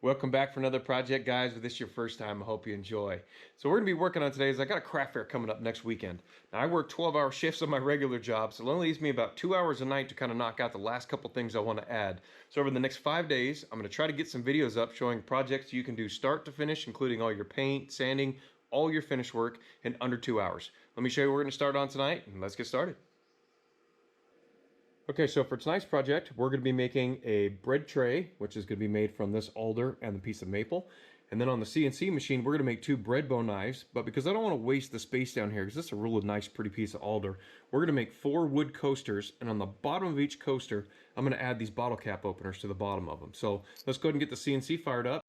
Welcome back for another project, guys. If this is your first time, I hope you enjoy. So we're going to be working on today is I got a craft fair coming up next weekend. Now I work 12-hour shifts on my regular job, so it only leaves me about 2 hours a night to kind of knock out the last couple things I want to add. So over the next 5 days, I'm going to try to get some videos up showing projects you can do start to finish, including all your paint, sanding, all your finish work in under 2 hours. Let me show you what we're going to start on tonight, and let's get started. Okay, so for tonight's project, we're going to be making a bread tray, which is going to be made from this alder and the piece of maple. And then on the CNC machine, we're going to make 2 bread bow knives. But because I don't want to waste the space down here, because this is a really nice, pretty piece of alder, we're going to make 4 wood coasters. And on the bottom of each coaster, I'm going to add these bottle cap openers to the bottom of them. So let's go ahead and get the CNC fired up.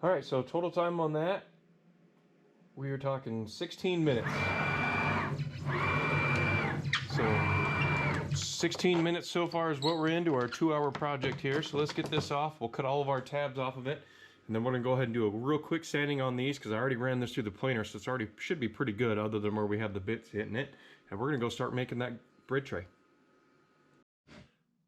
All right, so total time on that, we are talking 16 minutes. So 16 minutes so far is what we're into our 2-hour project here. So let's get this off. We'll cut all of our tabs off of it. And then we're gonna go ahead and do a real quick sanding on these because I already ran this through the planer, so it's already should be pretty good other than where we have the bits hitting it. And we're gonna go start making that bread tray.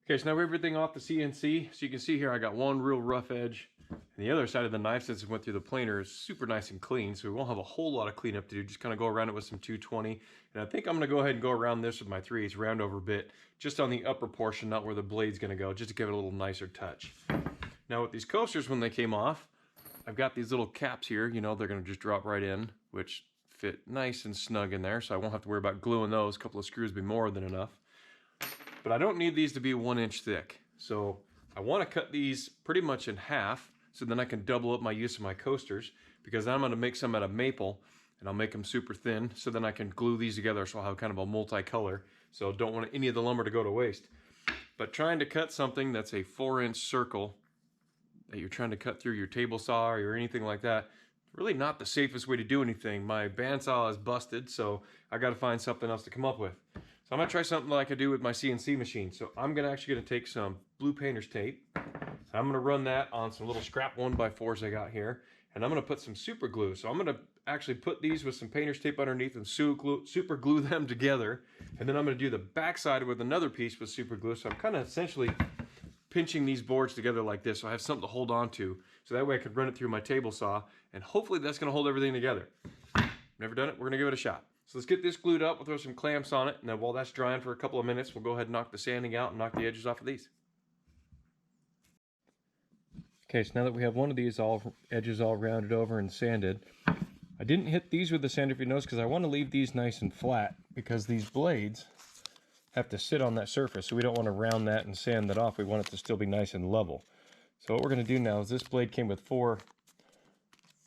Okay, so now we have everything off the CNC. So you can see here I got one real rough edge. And the other side of the knife, since it went through the planer, is super nice and clean, so we won't have a whole lot of cleanup to do. Just kind of go around it with some 220. And I think I'm going to go ahead and go around this with my 3/8 round over bit, just on the upper portion, not where the blade's going to go, just to give it a little nicer touch. Now with these coasters, when they came off, I've got these little caps here. You know, they're going to just drop right in, which fit nice and snug in there, so I won't have to worry about gluing those. A couple of screws would be more than enough. But I don't need these to be 1 inch thick, so I want to cut these pretty much in half, so then I can double up my use of my coasters, because I'm going to make some out of maple and I'll make them super thin, so then I can glue these together so I'll have kind of a multicolor. So don't want any of the lumber to go to waste. But trying to cut something that's a 4-inch circle that you're trying to cut through your table saw or anything like that, really not the safest way to do anything. My bandsaw is busted, so I got to find something else to come up with. So I'm going to try something like I do with my CNC machine. So I'm actually going to take some blue painter's tape. I'm going to run that on some little scrap 1x4s I got here, and I'm going to put some super glue. So I'm going to actually put these with some painter's tape underneath and super glue them together, and then I'm going to do the back side with another piece with super glue. So I'm kind of essentially pinching these boards together like this, so I have something to hold on to, so that way I could run it through my table saw, and hopefully that's going to hold everything together. Never done it, we're going to give it a shot. So let's get this glued up, we'll throw some clamps on it, and then while that's drying for a couple of minutes, we'll go ahead and knock the sanding out and knock the edges off of these. Okay, so now that we have one of these edges all rounded over and sanded, I didn't hit these with the sander, if you notice, because I want to leave these nice and flat, because these blades have to sit on that surface, so we don't want to round that and sand that off. We want it to still be nice and level. So what we're going to do now is this blade came with four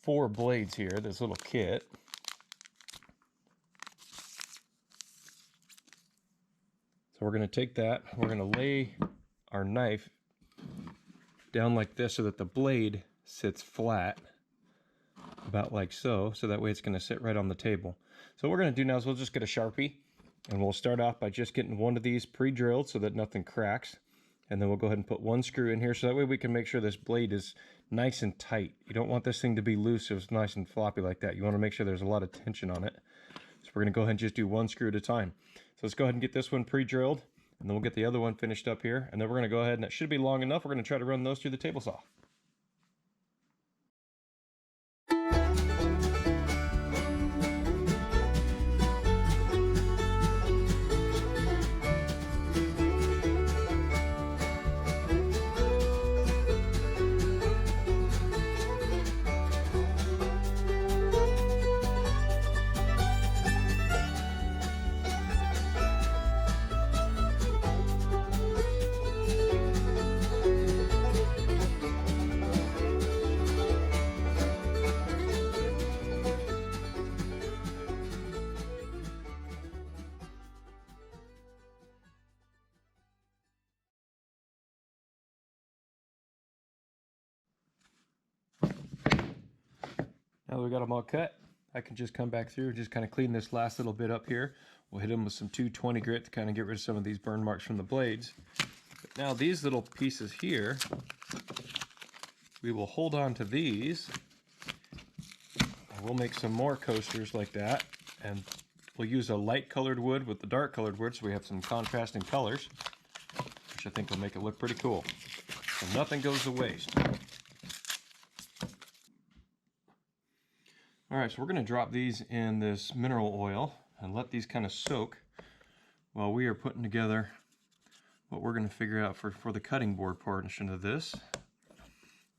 blades here, this little kit. So we're going to take that, we're going to lay our knife down like this so that the blade sits flat, about like so, so that way it's going to sit right on the table. So what we're going to do now is we'll just get a Sharpie, and we'll start off by just getting one of these pre-drilled so that nothing cracks, and then we'll go ahead and put one screw in here so that way we can make sure this blade is nice and tight. You don't want this thing to be loose so it's nice and floppy like that. You want to make sure there's a lot of tension on it. So we're going to go ahead and just do one screw at a time. So let's go ahead and get this one pre-drilled, and then we'll get the other one finished up here, and then we're going to go ahead, and it should be long enough. We're going to try to run those through the table saw. Now that we got them all cut, I can just come back through and just kind of clean this last little bit up here. We'll hit them with some 220 grit to kind of get rid of some of these burn marks from the blades. But now these little pieces here, we will hold on to these. And we'll make some more coasters like that. And we'll use a light colored wood with the dark colored wood so we have some contrasting colors, which I think will make it look pretty cool. So nothing goes to waste. Alright, so we're going to drop these in this mineral oil and let these kind of soak while we are putting together what we're going to figure out for the cutting board portion of this.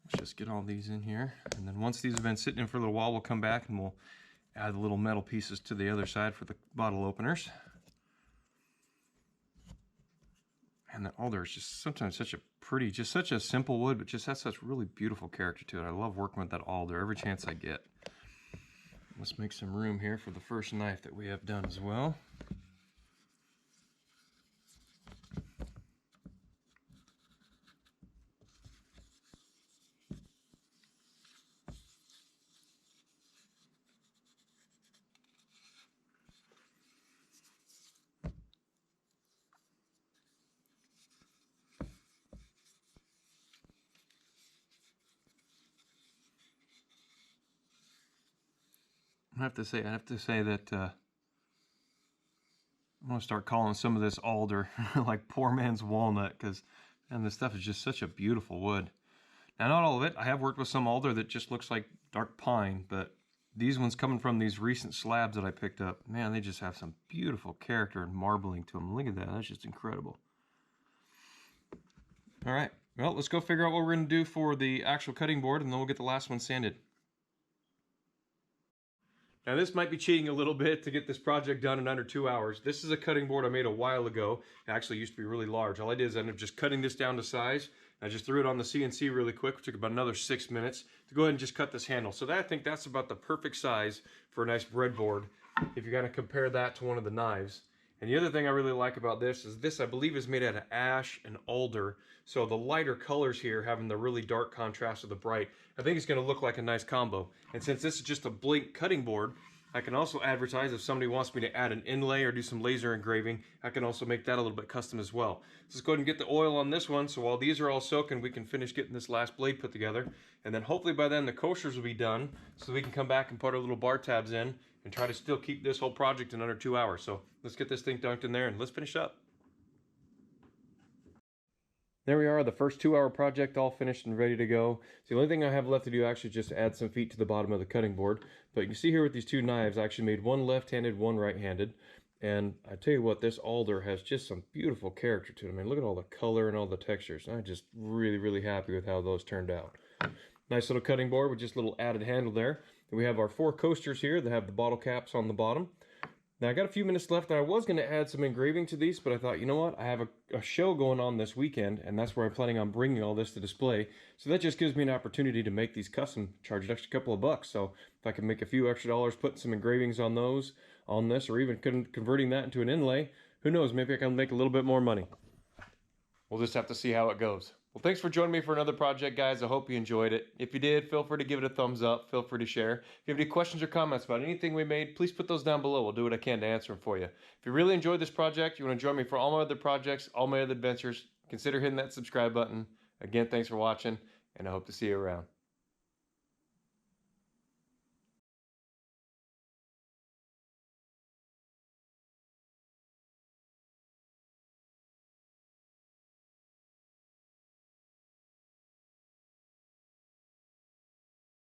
Let's just get all these in here, and then once these have been sitting in for a little while, we'll come back and we'll add the little metal pieces to the other side for the bottle openers. And the alder is just sometimes such a pretty, just such a simple wood, but just has such really beautiful character to it. I love working with that alder every chance I get. Let's make some room here for the first knife that we have done as well. I have to say that I'm gonna start calling some of this alder like poor man's walnut, because man, this stuff is just such a beautiful wood. Now, not all of it. I have worked with some alder that just looks like dark pine, but these ones coming from these recent slabs that I picked up, man, they just have some beautiful character and marbling to them. Look at that. That's just incredible. All right. Well, let's go figure out what we're going to do for the actual cutting board, and then we'll get the last one sanded. Now this might be cheating a little bit to get this project done in under 2 hours. This is a cutting board I made a while ago. It actually used to be really large. All I did is I ended up just cutting this down to size. I just threw it on the CNC really quick. It took about another 6 minutes to go ahead and just cut this handle. So I think that's about the perfect size for a nice breadboard if you're going to compare that to one of the knives. And the other thing I really like about this is this, I believe, is made out of ash and alder. So the lighter colors here having the really dark contrast with the bright, I think it's going to look like a nice combo. And since this is just a blank cutting board, I can also advertise if somebody wants me to add an inlay or do some laser engraving, I can also make that a little bit custom as well. So let's go ahead and get the oil on this one, so while these are all soaking, we can finish getting this last blade put together. And then hopefully by then the coasters will be done, so we can come back and put our little bar tabs in and try to still keep this whole project in under 2 hours. So let's get this thing dunked in there and let's finish up. There we are, the first 2 hour project all finished and ready to go. So the only thing I have left to do actually is just add some feet to the bottom of the cutting board. But you can see here with these two knives, I actually made one left-handed, one right-handed. And I tell you what, this alder has just some beautiful character to it. I mean, look at all the color and all the textures. I'm just really, really happy with how those turned out. Nice little cutting board with just a little added handle there. Then we have our 4 coasters here that have the bottle caps on the bottom. Now I got a few minutes left, and I was going to add some engraving to these, but I thought, you know what, I have a show going on this weekend, and that's where I'm planning on bringing all this to display. So that just gives me an opportunity to make these custom, charge an extra couple of bucks. So if I can make a few extra dollars putting some engravings on those, on this, or even converting that into an inlay, who knows, maybe I can make a little bit more money. We'll just have to see how it goes. Well, thanks for joining me for another project, guys. I hope you enjoyed it. If you did, feel free to give it a thumbs up. Feel free to share. If you have any questions or comments about anything we made, please put those down below. We'll do what I can to answer them for you. If you really enjoyed this project, you want to join me for all my other projects, all my other adventures, consider hitting that subscribe button. Again, thanks for watching, and I hope to see you around.